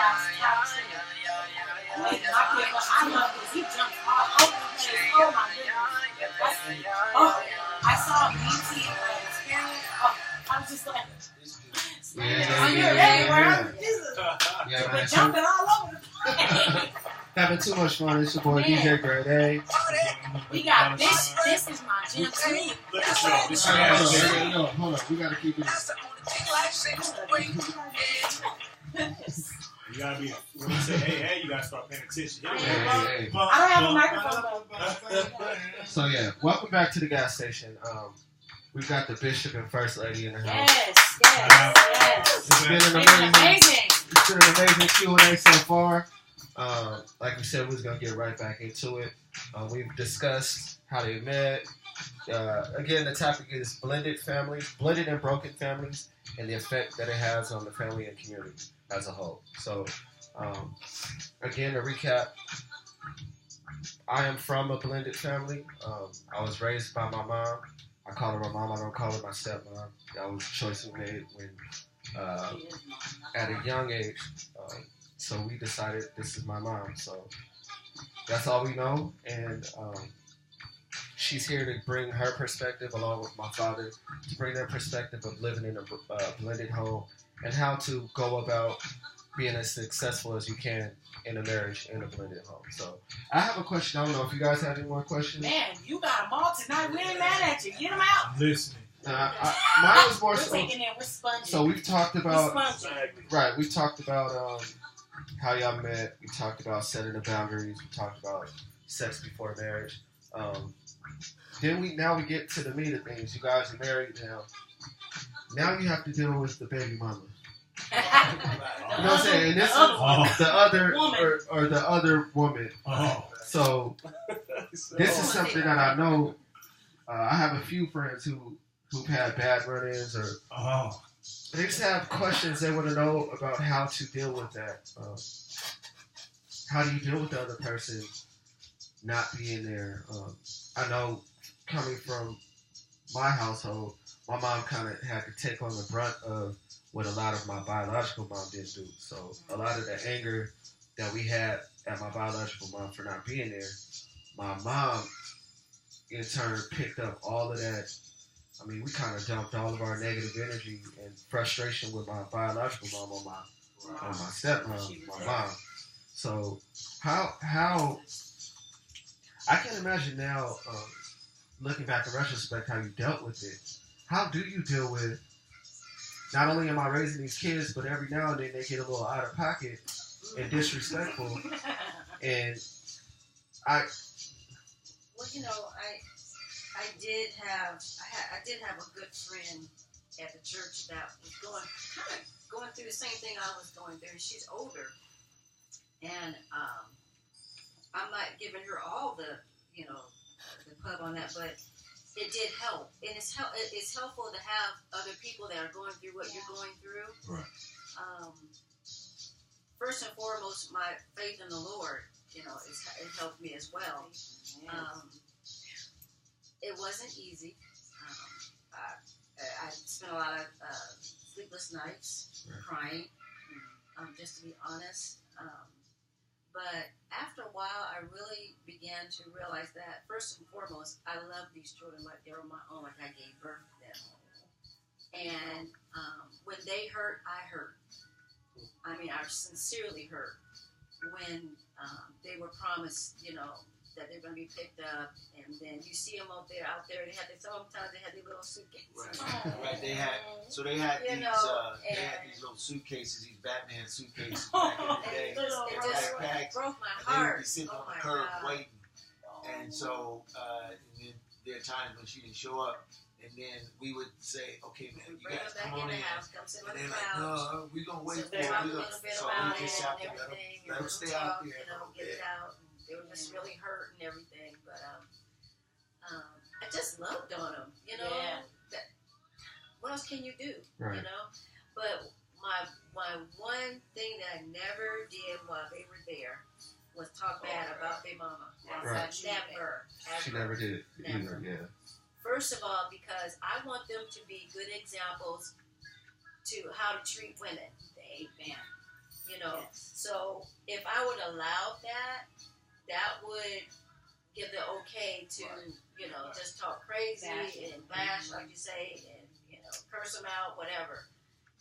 chaos top too. My kid, but I love this. He jumped all over the place. Oh my goodness. I saw a BT experience. I was just like, we're jumping all over the place. Having too much fun. It's your boy DJ Grade A. We got this. This is my gym too. Hold on. We gotta keep it. You gotta be. When you say hey, you gotta start paying attention. Hey. I don't have a microphone. So yeah, welcome back to the gas station. We've got the Bishop and First Lady in the house. Yes. It's been an amazing Q&A so far. Like we said, we was gonna get right back into it. We've discussed how they met. Again, the topic is blended and broken families, and the effect that it has on the family and community as a whole. So, again, to recap, I am from a blended family. I was raised by my mom. I call her my mom. I don't call her my stepmom. That was a choice we made when, at a young age. So we decided this is my mom. So that's all we know. And she's here to bring her perspective along with my father, to bring their perspective of living in a blended home and how to go about being as successful as you can in a marriage in a blended home. So I have a question. I don't know if you guys have any more questions. Man, you got them all tonight. We ain't mad at you. Get them out. I'm listening. Mine was more so. We're So we've talked about we've talked about how y'all met. We talked about setting the boundaries. We talked about sex before marriage. Then we get to the meat of things. You guys are married now. Now you have to deal with the baby mama. You know what I'm saying? And this is the other woman. Or the other woman. So this is something that I know. I have a few friends who've had bad run-ins or they just have questions they want to know about how to deal with that. How do you deal with the other person not being there? I know coming from my household, my mom kind of had to take on the brunt of what a lot of my biological mom didn't do. So a lot of the anger that we had at my biological mom for not being there, my mom in turn picked up all of that. I mean, we kind of dumped all of our negative energy and frustration with my biological mom on my stepmom, my mom. So how I can imagine now, looking back in retrospect, how you dealt with it. How do you deal with, not only am I raising these kids, but every now and then they get a little out of pocket and disrespectful. And I did have a good friend at the church that was going through the same thing I was going through. She's older, and I'm not giving her all the pub on that, but it did help, and it's helpful to have other people that are going through what you're going through. Right. First and foremost, my faith in the Lord, it helped me as well. It wasn't easy. I spent a lot of sleepless nights crying, just to be honest. But after a while, I really began to realize that, first and foremost, I love these children like they were my own, like I gave birth to them. And when they hurt, I hurt. I mean, I sincerely hurt when they were promised, that they're going to be picked up, and then you see them out there. Sometimes they had these little suitcases. Right. They had these little suitcases, these Batman suitcases back in the day. It just broke my heart. And they would be sitting on the curb waiting. And so, and then there are times when she didn't show up, and then we would say, "Okay, man, you guys come on in." And they're like, "No, we're gonna wait for it." So we just have to let them stay out there. Get it out. They were just really hurt and everything, but I just loved on them, what else can you do, right. But my one thing that I never did while they were there was talk bad about their mama. Right. Never. She never did either, yeah. First of all, because I want them to be good examples to how to treat women. Amen. You know, Yes. so if I would allow that, that would give the okay to, you know, just talk crazy and bash, like you say, and, you know, curse them out, whatever.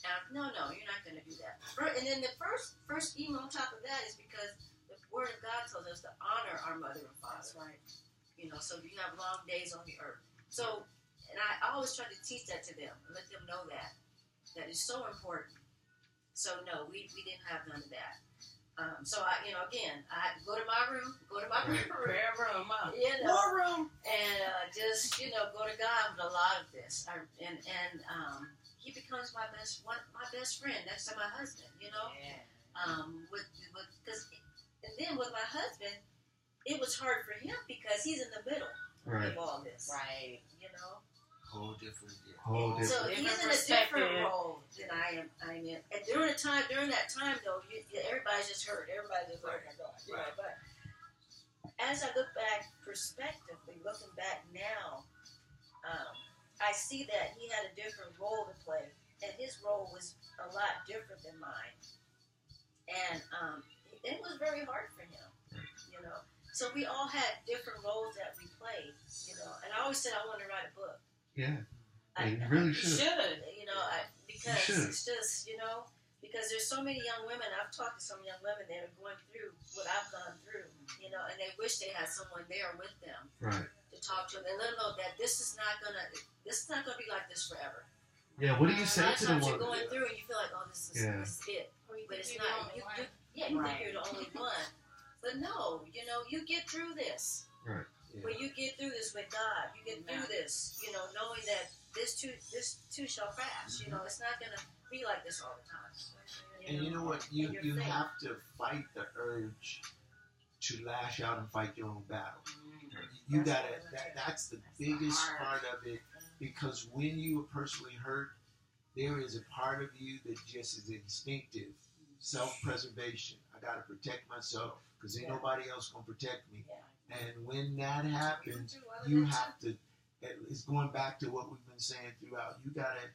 Now, no, you're not going to do that. And then the first email on top of that is because the Word of God tells us to honor our mother and father. That's right. You know, so you have long days on the earth. So, and I always try to teach that to them and let them know that is so important. So no, we didn't have none of that. So I, you know, again, I had to go to my room, Prayer room, you know, more room, and just, you know, go to God with a lot of this. He becomes my best friend next to my husband. You know, because and then with my husband, it was hard for him because he's in the middle of all this. Right. You know. Whole different. So he's in a different role than I'm in. And during that time though, everybody's just hurt. Everybody's just hurt. You know, but as I look back prospectively, looking back now, I see that he had a different role to play, and his role was a lot different than mine. And it was very hard for him, you know. So we all had different roles that we played, you know. And I always said I wanted to write a book. Yeah. You really should. You know, because it's just, you know, because there's so many young women. I've talked to some young women that are going through what I've gone through, you know, and they wish they had someone there with them, right, to talk to them and let them know that this is not gonna be like this forever. Yeah. What do you say to the one? You're going through and you feel like, oh, this is it, but it's not. You think you're the only one, but no, you know, you get through this. Right. Yeah. But you get through this with God. You get through this, you know, knowing that this too shall pass. You know, it's not gonna be like this all the time. And you know what? You have to fight the urge to lash out and fight your own battle. You gotta. That's the biggest part of it, because when you are personally hurt, there is a part of you that just is instinctive, self-preservation. I gotta protect myself because ain't nobody else gonna protect me. And when that happens, you have to. It's going back to what we've been saying throughout. You gotta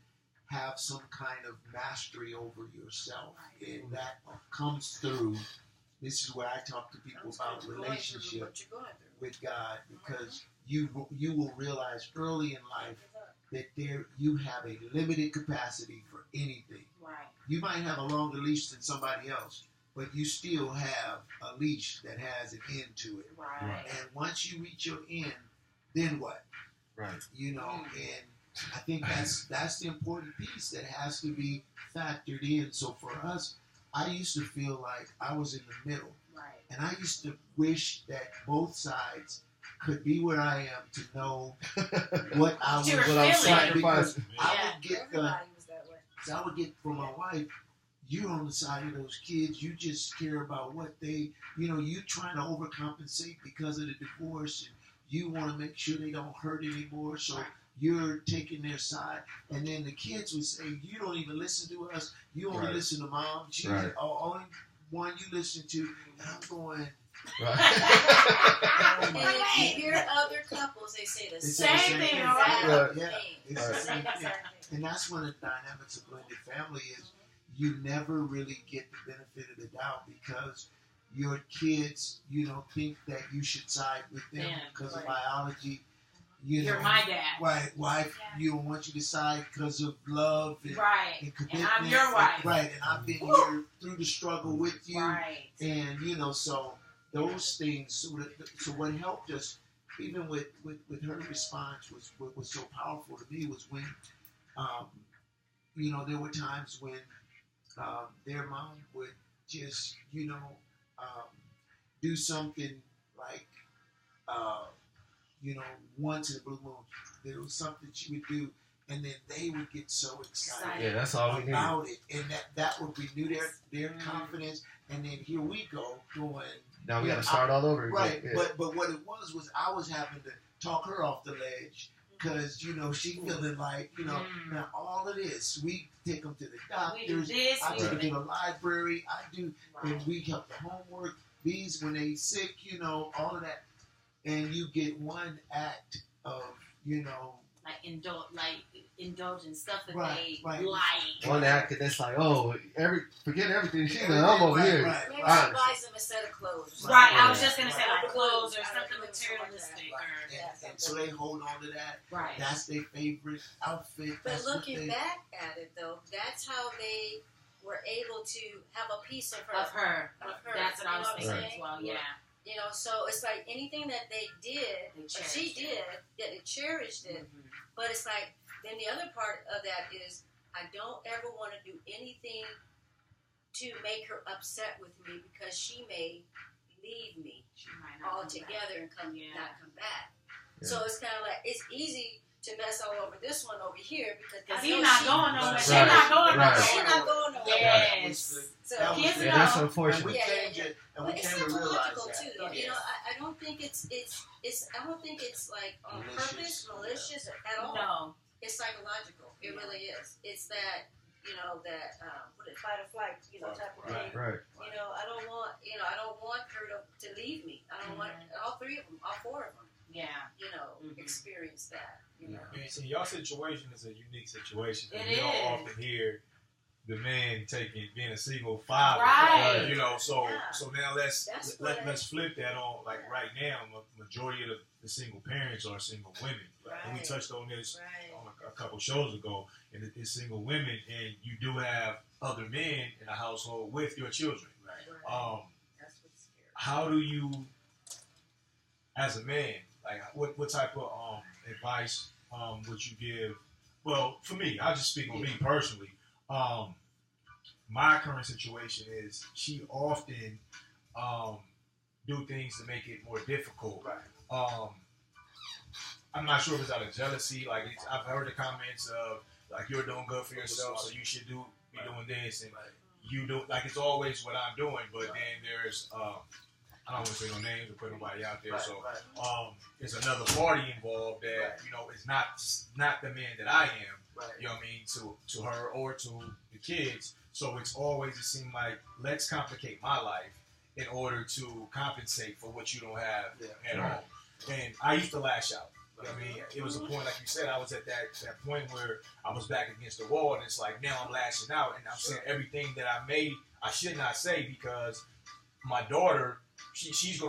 have some kind of mastery over yourself, and that comes through. This is where I talk to people about relationship with God, because you will realize early in life that you have a limited capacity for anything. Right. You might have a longer leash than somebody else, but you still have a leash that has an end to it. Right. And once you reach your end, then what? Right. You know, and I think that's the important piece that has to be factored in. So for us, I used to feel like I was in the middle. Right. And I used to wish that both sides could be where I am to know what I'm sacrificing. I would get from my wife, you're on the side of those kids. You just care about what they, you know, you trying to overcompensate because of the divorce, and you want to make sure they don't hurt anymore. So you're taking their side. And then the kids would say, you don't even listen to us. You only listen to mom. She's the only one you listen to. And I'm going... And if you hear other couples, they say the same thing. It's the same thing. And that's one of the dynamics of blended family is you never really get the benefit of the doubt, because your kids, you know, think that you should side with them because of biology. You're my dad. Right. Wife, you don't want you to side because of love and commitment. And I'm your wife. Right. And I've been here through the struggle with you. Right. And, you know, so those things, so what helped us, even with her response, was what was so powerful to me was when, you know, there were times when their mom would just, you know, do something like, you know, once in a blue moon. There was something she would do, and then they would get so excited. Yeah, that's all we about it, and that would renew their confidence. And then here we go going. Now we got to start all over again. Right, but what it was I was having to talk her off the ledge, because, you know, she feeling like, you know, now all of this, we take them to the doctors, I take them to the library, and we help the homework, these, when they sick, you know, all of that. And you get one act of, you know, indulge in stuff that Right, they right. like. One actor that's like, forget everything she done. I'm over here. Right. Maybe she buys them a set of clothes. or Right, something. I was just gonna say like clothes or something materialistic. And so they hold on to that. Right. That's their favorite outfit. But That's what looking back at it, though, that's how they were able to have a piece of her. Of her. That's what I was You know thinking as well. Yeah. You know, so it's like anything that they did, They or cherished she it. did, yeah, they cherished it. Mhm. But it's like, then the other part of that is, I don't ever want to do anything to make her upset with me because she may leave me She might not come altogether and not come back. Yeah. So it's kind of like, it's easy to mess all over this one over here because he's not going nowhere. Right. She's not going Right. She's nowhere. not going nowhere. Yes. So That was kids the- know. That's And unfortunate. we Yeah, came yeah, to, and But we it's came to realize psychological that. too, though. It You know, is. I don't think it's I don't think it's like on Malicious. purpose, malicious at all. No. It's psychological. It Yeah. really is. It's that what is fight or flight, type of thing. Right. You know, I don't want her to leave me. I don't want all three of them, all four of them. Yeah. Mhm. Experience that. You know. And see, y'all situation is a unique situation. It You don't is. often hear the man being a single father. Right. So Yeah. so now let's That's flip that on. Like right now, majority of the single parents are single women, and we Right. touched on this Right. on a couple shows ago. And it's single women, and you do have other men in the household with your children. Right. That's what's scary. How do you, as a man, like what type of advice would you give? Well, for me, I'll just speak on me personally. My current situation is she often do things to make it more difficult. Right. I'm not sure if it's out of jealousy. Like I've heard the comments of like you're doing good for yourself, so you should be doing this, and you do like it's always what I'm doing. But then there's I don't want to say no names or put nobody out there. So there's another party involved that is not the man that I am. Right. You know what I mean, to her or to the kids. So it's always, it seemed like, let's complicate my life in order to compensate for what you don't have at home. And I used to lash out. You know what I mean? It was a point, like you said, I was at that point where I was back against the wall, and it's like now I'm lashing out, and I'm saying everything that I should not say because my daughter,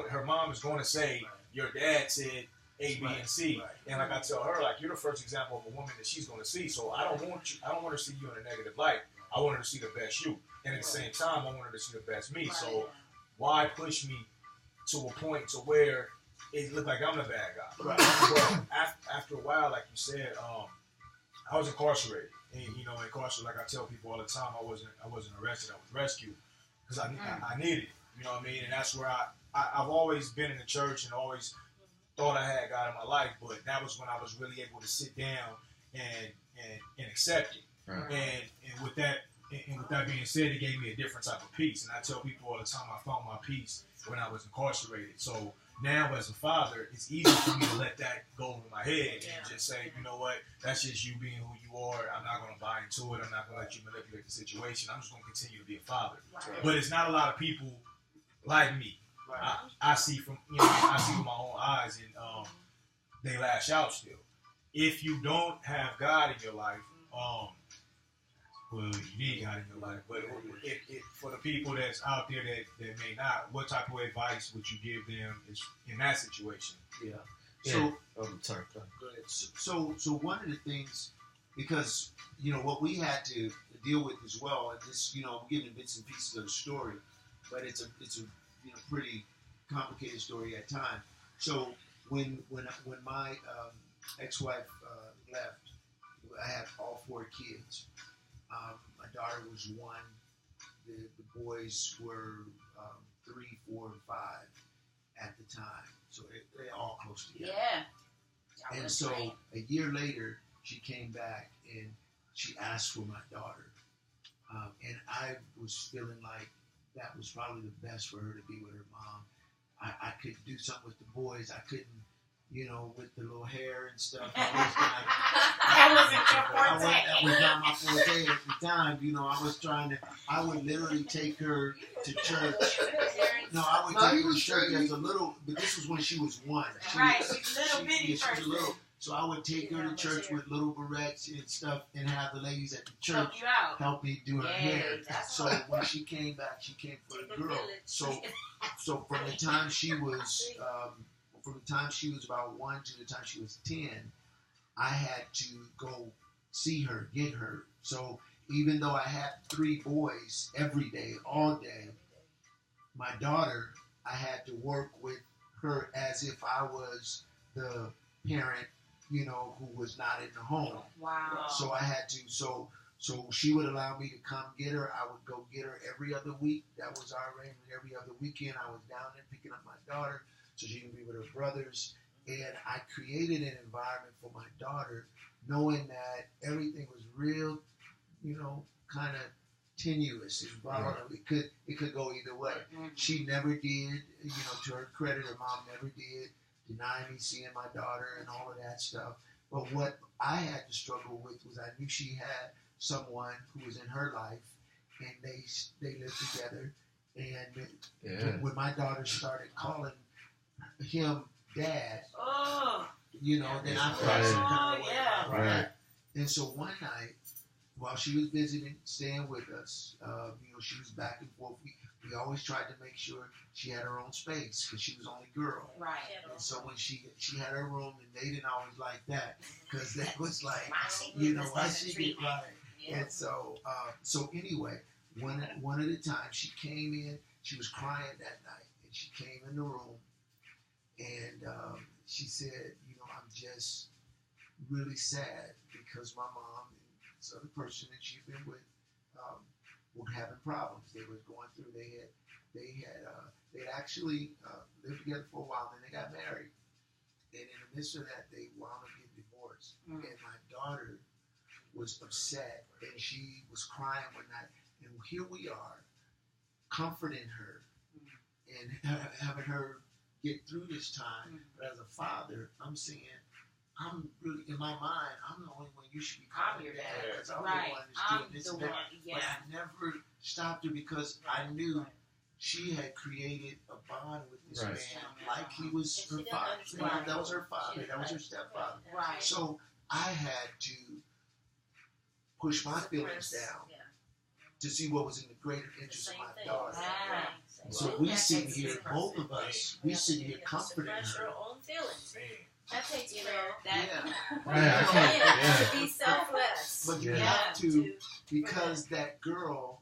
her mom is going to say, your dad said A, B, and C. And like I tell her, like you're the first example of a woman that she's going to see. So I don't want her to see you in a negative light. I want her to see the best you. And at the same time, I want her to see the best me. So why push me to a point to where it looked like I'm the bad guy? Right. But after a while, like you said, I was incarcerated. And incarcerated, like I tell people all the time, I wasn't arrested. I was rescued because I needed it. You know what I mean? And that's where I've always been in the church and always thought I had God in my life, but that was when I was really able to sit down and accept it. Right. And with that being said, it gave me a different type of peace. And I tell people all the time, I found my peace when I was incarcerated. So now as a father, it's easy for me to let that go over my head and just say, you know what, that's just you being who you are. I'm not going to buy into it. I'm not going to let you manipulate the situation. I'm just going to continue to be a father. Right. But it's not a lot of people like me. Right. I see with my own eyes, and they lash out still. If you don't have God in your life, well, you need God in your life. But for the people that's out there that may not, what type of advice would you give them in that situation? Yeah. So, So, sorry. go ahead. So one of the things, because what we had to deal with as well, and this, I'm giving bits and pieces of the story, but it's a pretty complicated story at times. So when my ex-wife left, I had all 4 kids. My daughter was 1. The boys were 3, 4, and 5 at the time. So they're all close together. Yeah. And so a year later, she came back and she asked for my daughter. And I was feeling like that was probably the best for her to be with her mom. I could do something with the boys. I couldn't, with the little hair and stuff. That wasn't your forte. That was not my forte at the time. I would literally take her to church. No, I would take her to church as a little, but this was when she was 1. Right, she's little bitty she was person. little. So I would take her to church with little barrettes and stuff, and have the ladies at the church help me do her hair. So when she came back, she came for the girl. So from the time she was about 1 to the time she was 10, I had to go see her, get her. So even though I had 3 boys every day, all day, my daughter, I had to work with her as if I was the parent, you know, who was not in the home. Wow. So I had to, so she would allow me to come get her. I would go get her every other week. That was our arrangement. Every other weekend, I was down there picking up my daughter so she can be with her brothers. And I created an environment for my daughter, knowing that everything was real, you know, kind of tenuous and volatile. It could go either way. She never did, you know, to her credit, her mom never did deny me seeing my daughter and all of that stuff. But what I had to struggle with was I knew she had someone who was in her life, and they lived together. And when my daughter started calling him dad, you know, then I felt some kind of way about that. And so one night, while she was visiting, staying with us, you know, she was back and forth. We always tried to make sure she had her own space because she was only girl. Right. And so when she had her room, and they didn't always like that because that was like, you know, why she get right. Yeah. And so anyway, one at a time, she came in. She was crying that night, and she came in the room, and she said, you know, I'm just really sad because my mom and this other person that she'd been with were having problems. They was going through. They actually lived together for a while, then they got married, and in the midst of that, they wound up getting divorced. And my daughter was upset, and she was crying one night, and here we are, comforting her and having her get through this time. But as a father, I'm saying, I'm really, in my mind, I'm the only one you should be calling your dad, because I'm the one that's doing this and that. But I never stopped her because I knew she had created a bond with this man like he was her father. That was her father. That was her stepfather. Right. So I had to push my feelings down to see what was in the greater interest of my daughter. So we sit here, both of us, we sit here comforting her. Your own feelings. That takes to be selfless. But you have to, because that girl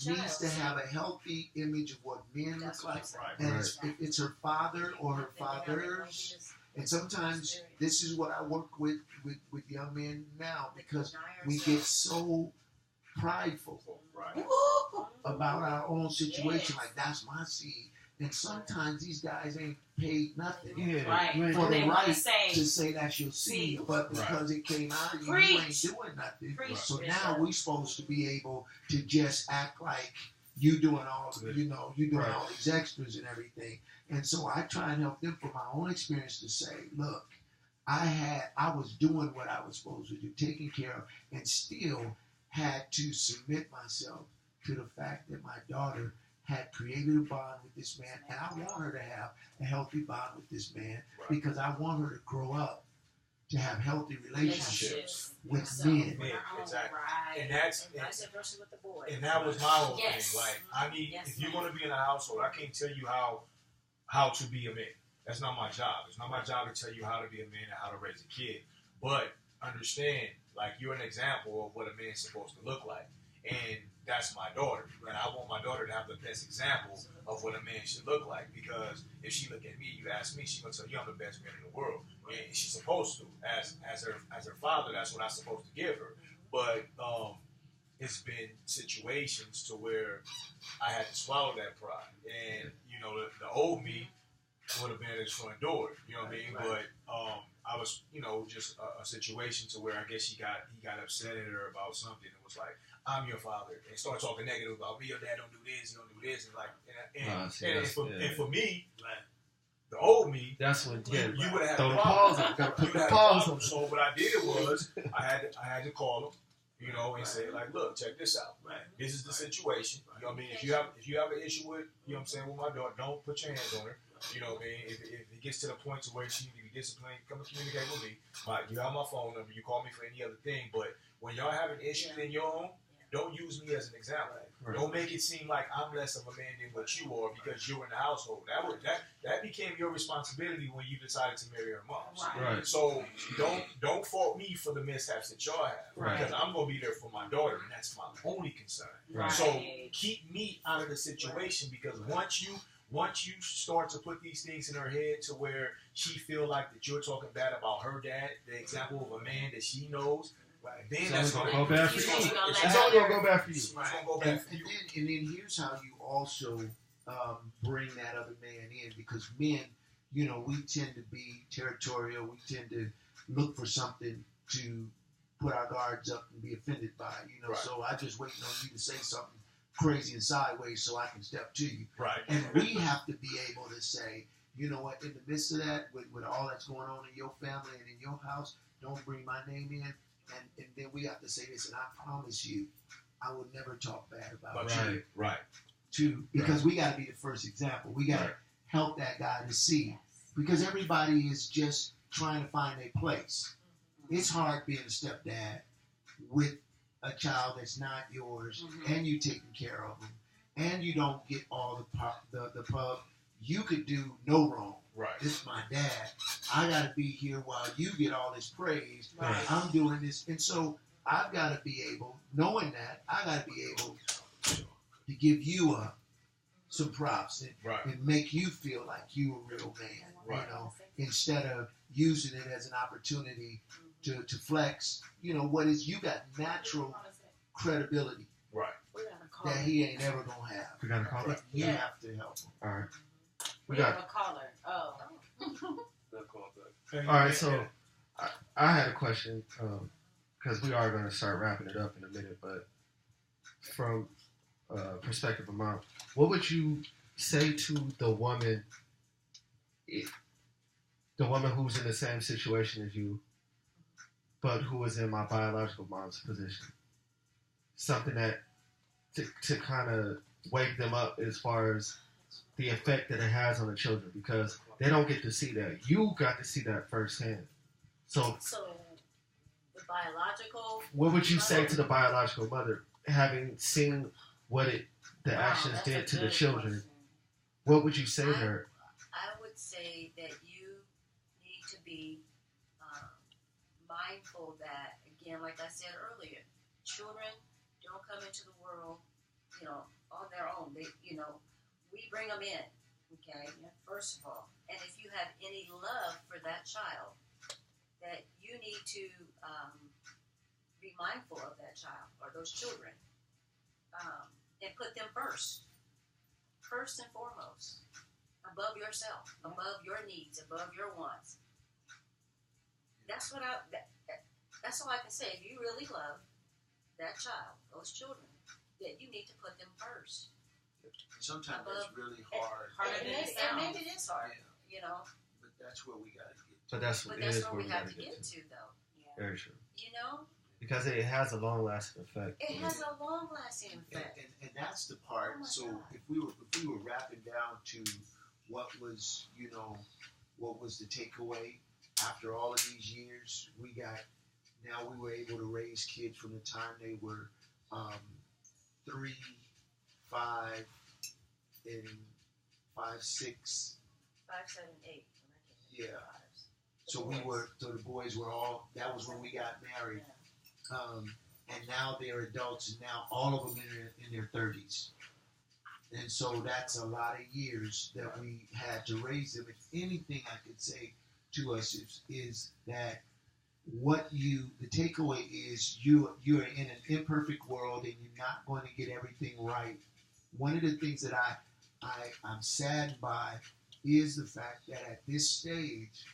needs to have a healthy image of what men look like. And if it's her father or her fathers, and sometimes this is what I work with young men now, because we get so prideful about our own situation, like that's my seed. And sometimes these guys ain't paid nothing for the right to say that's your seed, but because it came out of you, you ain't doing nothing. So now we're supposed to be able to just act like you doing all, you know, you doing all these extras and everything. And so I try and help them from my own experience to say, look, I was doing what I was supposed to do, taking care of, and still had to submit myself to the fact that my daughter had created a bond with this man, and I want her to have a healthy bond with this man because I want her to grow up to have healthy relationships with men. Exactly. And that was my whole thing. Like, I mean, if you're going to be in a household, I can't tell you how to be a man. That's not my job. It's not my job to tell you how to be a man and how to raise a kid. But understand, like, you're an example of what a man's supposed to look like. And that's my daughter. And I want my daughter to have the best example of what a man should look like. Because if she look at me, you ask me, she's going to tell you I'm the best man in the world. And she's supposed to. As her father, that's what I'm supposed to give her. But it's been situations to where I had to swallow that pride. And, you know, the old me would have been at his front door. You know what I mean? But I was, you know, just a situation to where I guess he got upset at her about something. It was like, I'm your father, and start talking negative about me. Your dad don't do this, he don't do this, and like, and for me, the old me, that's when you would have had a problem. So what I did was I had to call him, you know, and say like, look, check this out. This is the situation. You know what I mean? If you have an issue with, you know what I'm saying, with my daughter, don't put your hands on her. You know what I mean? If it gets to the point to where she needs to be disciplined, come and communicate with me. You have my phone number. You call me for any other thing. But when y'all having issues in your home, don't use me as an example. Right. Don't make it seem like I'm less of a man than what you are because you're in the household. That became your responsibility when you decided to marry her mom. Right. So don't fault me for the mishaps that y'all have because I'm gonna be there for my daughter, and that's my only concern. Right. So keep me out of the situation because once you start to put these things in her head to where she feel like that you're talking bad about her dad, the example of a man that she knows. Right. Then that's gonna go bad for you. It's only gonna go bad for you. It's gonna go bad for you. And then here's how you also bring that other man in because men, we tend to be territorial. We tend to look for something to put our guards up and be offended by. Right. So I just waiting on you to say something crazy and sideways so I can step to you. Right. And we have to be able to say, you know what, in the midst of that, with all that's going on in your family and in your house, don't bring my name in. And then we have to say this, and I promise you, I will never talk bad about you. Right. Because we got to be the first example. We got to help that guy to see. Because everybody is just trying to find a place. It's hard being a stepdad with a child that's not yours, and you taking care of them, and you don't get all the pub. You could do no wrong. Right. This is my dad. I got to be here while you get all this praise. Right. I'm doing this. And so I've got to be able, knowing that, I got to be able to give you some props and make you feel like you a real man, instead of using it as an opportunity to flex, what is, you got natural credibility that he ain't ever going to have. We got a caller? You have to help him. All right. We have a caller. Oh. All right, so I had a question because we are going to start wrapping it up in a minute, but from perspective of mom, what would you say to the woman who's in the same situation as you, but who is in my biological mom's position? Something that to kind of wake them up as far as the effect that it has on the children, because they don't get to see that. You got to see that firsthand. So the biological. What would you say to the biological mother, having seen what the actions did to the children? Question. What would you say to her? I would say that you need to be mindful that, again, like I said earlier, children don't come into the world, on their own. They, we bring them in, okay, first of all. And if you have any love for that child, that you need to be mindful of that child or those children and put them first and foremost, above yourself, above your needs, above your wants. That's what that's all I can say. If you really love that child, those children, that you need to put them first. Sometimes it's really hard. Maybe it is hard, But that's where we got to get to. But that's where we have to get to, though. Yeah. Very true. Because it has a long-lasting effect. It has a long-lasting effect. And that's the part. Oh my God. If we were wrapping down to what was the takeaway after all of these years, we were able to raise kids from the time they were 3, 5, and 5, 6. 5, 7, 8. Yeah. So the boys were all. That was when we got married. And now they're adults, and now all of them in their 30s. And so that's a lot of years that we had to raise them. If anything I could say to us is that the takeaway is you're in an imperfect world and you're not going to get everything right. One of the things that I'm saddened by is the fact that at this stage,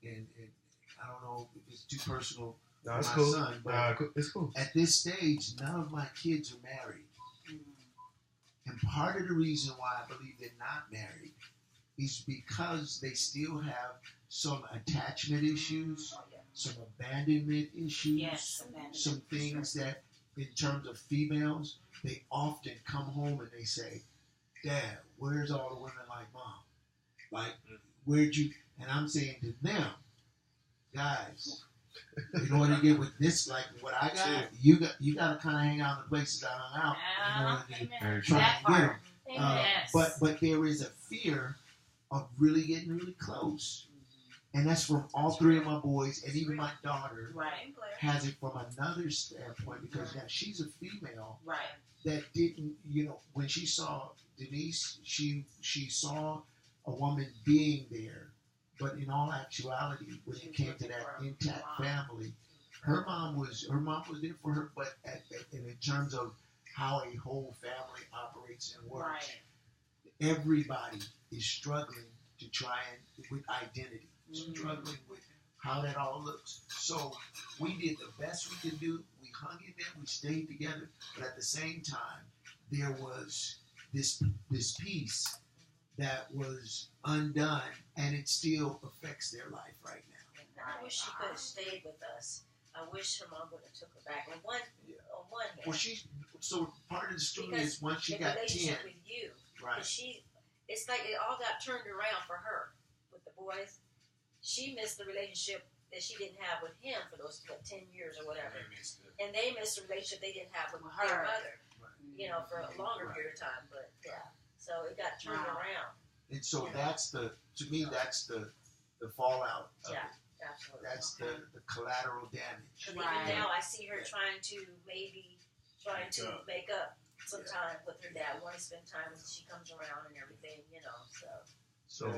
and I don't know if it's too personal for it's my cool. son, but It's cool. at this stage, none of my kids are married. And part of the reason why I believe they're not married is because they still have some attachment issues, some abandonment issues, some things that, in terms of females, they often come home and they say, Dad, where's all the women like Mom? Like, where'd you? And I'm saying to them, guys, in order to get with this, like what I got, you got to kind of hang out in the places I hung out in order to try and get them. But there is a fear of really getting really close. And that's from all three of my boys, and even my daughter has it from another standpoint because now she's a female that didn't, when she saw Denise, she saw a woman being there, but in all actuality, when it came to that intact family, her mom was there for her, but in terms of how a whole family operates and works, everybody is struggling to try and with identity. Struggling with how that all looks. So we did the best we could do. We hung in there. We stayed together. But at the same time, there was this piece that was undone, and it still affects their life right now. I wish she could have stayed with us. I wish her mom would have took her back. On one hand. Well, so part of the story is once she got 10. Relationship with you, right? It's like it all got turned around for her with the boys. She missed the relationship that she didn't have with him for those 10 years or whatever. And they missed the relationship they didn't have with their mother, for a longer period of time. But so it got turned around. And so that's the fallout of it. Absolutely. That's the collateral damage. Even now, I see her trying to make up some time with her dad. Want to spend time when she comes around and everything, So,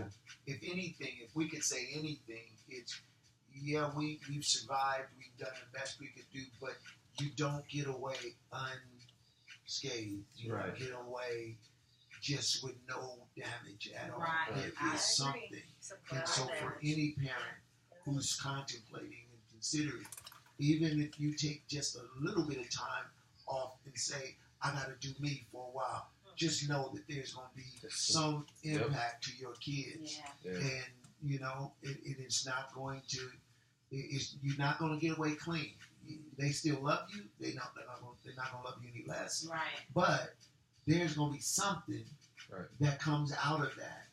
if anything, if we could say anything, it's, we've survived, we've done the best we could do, but you don't get away unscathed. You don't get away just with no damage at all. There is something. And so for any parent who's contemplating and considering, even if you take just a little bit of time off and say, I got to do me for a while, just know that there's going to be some impact to your kids. And, it is not going to, you're not going to get away clean. They still love you. They're not going to love you any less. Right. But there's going to be something that comes out of that.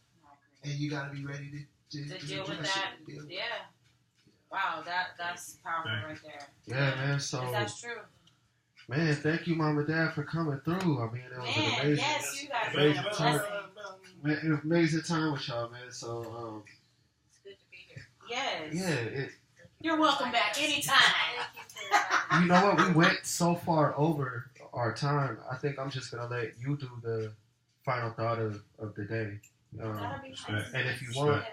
And you got to be ready to deal with that. Wow, that's powerful right there. Yeah, man. So that's true. Man, thank you, Mom and Dad, for coming through. I mean, it was an amazing, yes, you guys amazing time. Man, an amazing time with y'all, man. So, it's good to be here. Yes. Yeah. You're welcome back anytime. You know what? We went so far over our time. I think I'm just gonna let you do the final thought of the day. And if you want,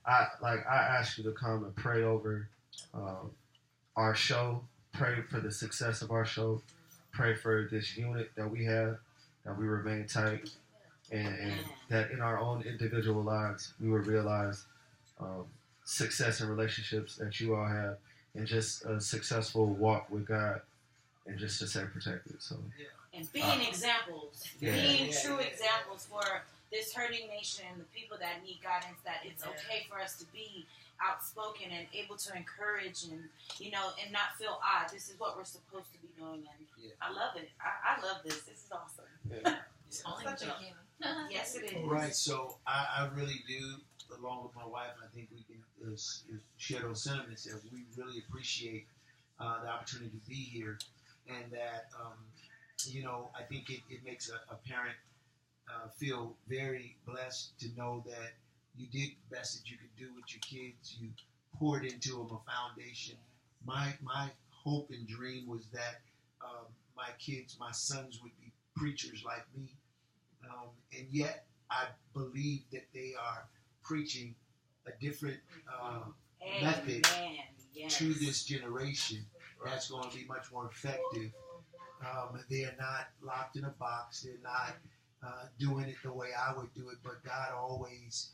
I asked you to come and pray over our show. Pray for the success of our show. Pray for this unit that we have, that we remain tight, and that in our own individual lives we will realize success in relationships that you all have, and just a successful walk with God, and just to stay protected. So and being examples, being true examples for this hurting nation and the people that need guidance. That it's okay for us to be outspoken and able to encourage and and not feel odd. This is what we're supposed to be doing, and I love it. I love this. This is awesome. It's only yes, it is. Right. So I really do, along with my wife, I think we can share those sentiments that we really appreciate the opportunity to be here, and that I think it makes a parent feel very blessed to know that you did the best that you could do with your kids. You poured into them a foundation. My hope and dream was that my sons would be preachers like me. And yet I believe that they are preaching a different method to this generation that's going to be much more effective. They are not locked in a box. They're not doing it the way I would do it, but God always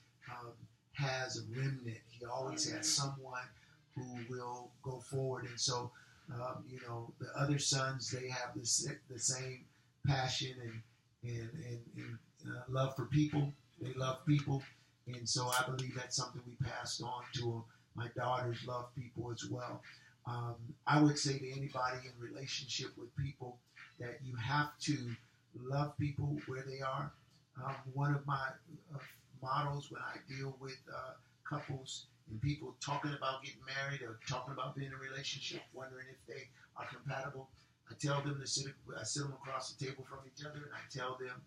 has a remnant. He always has someone who will go forward. And so, the other sons, they have the same passion and love for people. They love people. And so I believe that's something we passed on to them. My daughters love people as well. I would say to anybody in relationship with people that you have to love people where they are. One of my models when I deal with couples and people talking about getting married or talking about being in a relationship, wondering if they are compatible, I tell them to sit them across the table from each other, and I tell them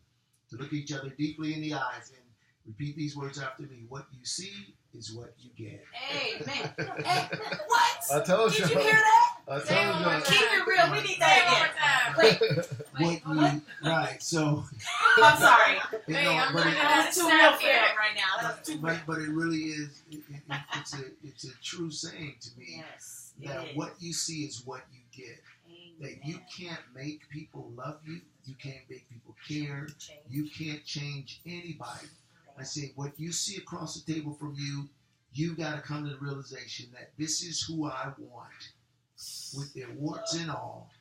to look each other deeply in the eyes and repeat these words after me. What you see is what you get. Hey, man. Hey, what? I told you. Did you hear that? I told you. Keep it real. We need that again. Right. So. I'm sorry. That's too real for him right now. That's too real. But it really is. It's a true saying to me. Yes. That what you see is what you get. Amen. That you can't make people love you. You can't make people care. You can't change anybody. I say, what you see across the table from you, you got to come to the realization that this is who I want, with their warts and all,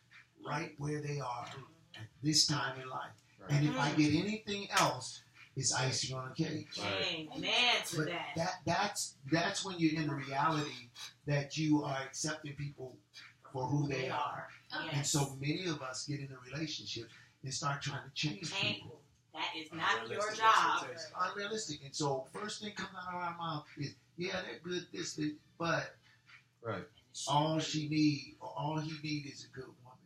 right where they are at this time in life. Right. And if I get anything else, it's icing on the cake. Right. Amen to that. That's when you're in the reality that you are accepting people for who they are. Yes. And so many of us get into relationships and start trying to change people. That is not your job. Unrealistic. And so first thing comes out of our mouth is, yeah, they're good, this, but right. All he need is a good woman.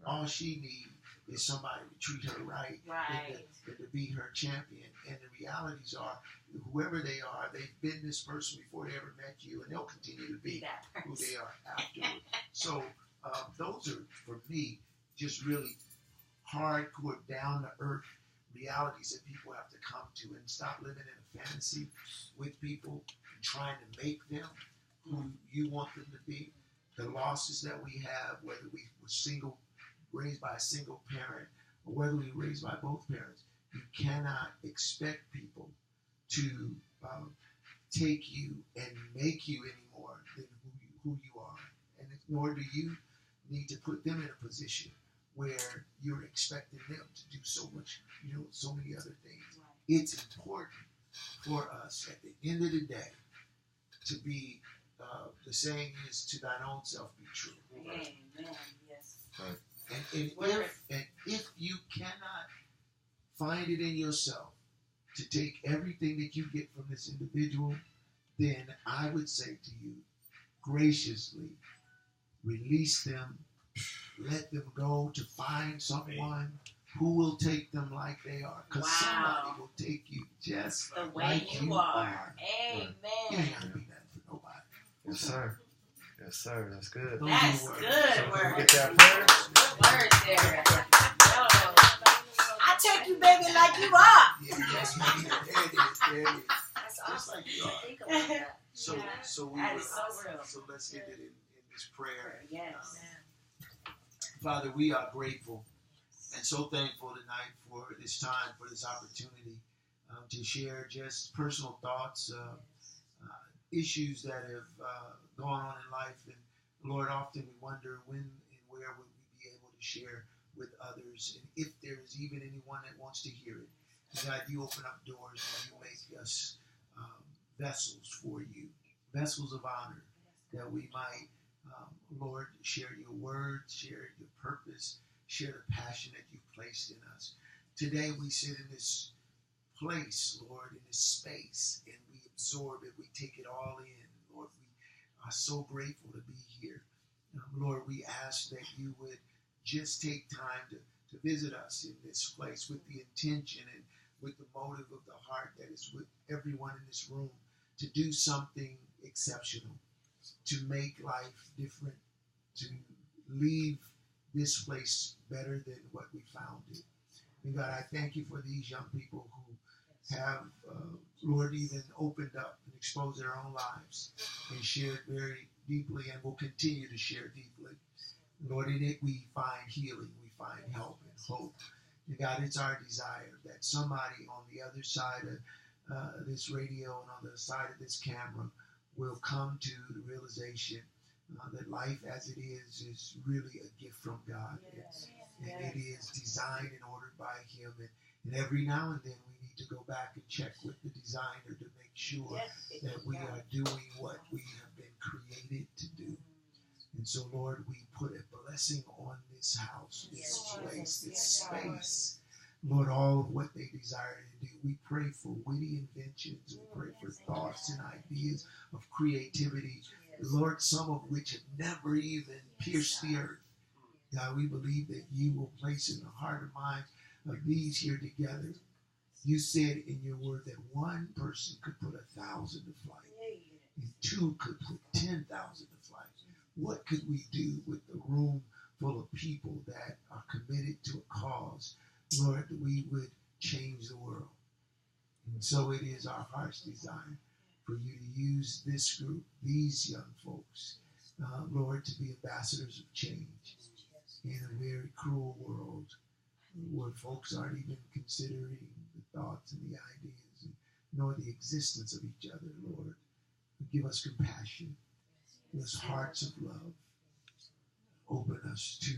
All she needs is somebody to treat her right. And to be her champion. And the realities are, whoever they are, they've been this person before they ever met you, and they'll continue to be who they are afterward. So those are, for me, just really hardcore, down-to-earth realities that people have to come to and stop living in a fantasy with people and trying to make them who you want them to be. The losses that we have, whether we were raised by a single parent, or whether we were raised by both parents, you cannot expect people to take you and make you any more than who you are. And nor do you need to put them in a position where you're expecting them to do so much, so many other things. It's important for us at the end of the day to be, the saying is, to thine own self be true. Amen. Yes. Right. And if you cannot find it in yourself to take everything that you get from this individual, then I would say to you, graciously release them. Let them go to find someone who will take them like they are. Because somebody will take you just the way like you are. Amen. You ain't got to be nothing for nobody. Yes, sir. Yes, sir. That's good. That's good word. Get that prayer? Good word there. I take you, baby, like you are. Yes, there it is. That's just awesome. like you are. Think about that. So that is so real. So let's get it in this prayer. Yes. Father, we are grateful and so thankful tonight for this time, for this opportunity to share just personal thoughts, issues that have gone on in life. And Lord, often we wonder when and where would we be able to share with others, and if there is even anyone that wants to hear it. And God, you open up doors and you make us vessels for you, vessels of honor, that we might, Lord, share your word, share your purpose, share the passion that you've placed in us. Today we sit in this place, Lord, in this space, and we absorb it. We take it all in. Lord, we are so grateful to be here. Lord, we ask that you would just take time to visit us in this place with the intention and with the motive of the heart that is with everyone in this room to do something exceptional, to make life different, to leave this place better than what we found it. And God, I thank you for these young people who have, Lord, even opened up and exposed their own lives and shared very deeply and will continue to share deeply. Lord, in it we find healing, we find help and hope. And God, it's our desire that somebody on the other side of this radio and on the side of this camera will come to the realization that life as it is really a gift from God. And it is designed and ordered by Him. And every now and then we need to go back and check with the designer to make sure that we are doing what we have been created to do. And so, Lord, we put a blessing on this house, this place, this space. Lord, all of what they desire to do. We pray for witty inventions. We pray for thoughts and ideas of creativity. Lord, some of which have never even pierced the earth. God, we believe that you will place in the heart and mind of these here together. You said in your word that one person could put 1,000 to flight, and two could put 10,000 to flight. What could we do with the room full of people that are committed to a cause? Lord, that we would change the world. And so it is our heart's desire for you to use this group, these young folks, Lord, to be ambassadors of change in a very cruel world where folks aren't even considering the thoughts and the ideas nor the existence of each other, Lord. Give us compassion. Give us hearts of love. Open us to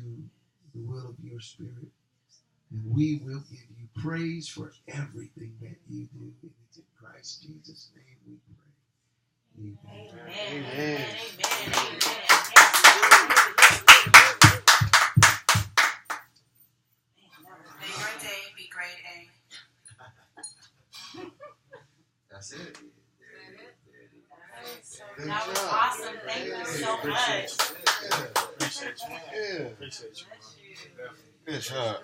the will of your Spirit. And we will give you praise for everything that you do. And it's in Christ Jesus' name we pray. Amen. Amen. Amen. May your day be great, That's it. That was awesome. Thank you so much. Appreciate you. Yeah. Appreciate you. Good job.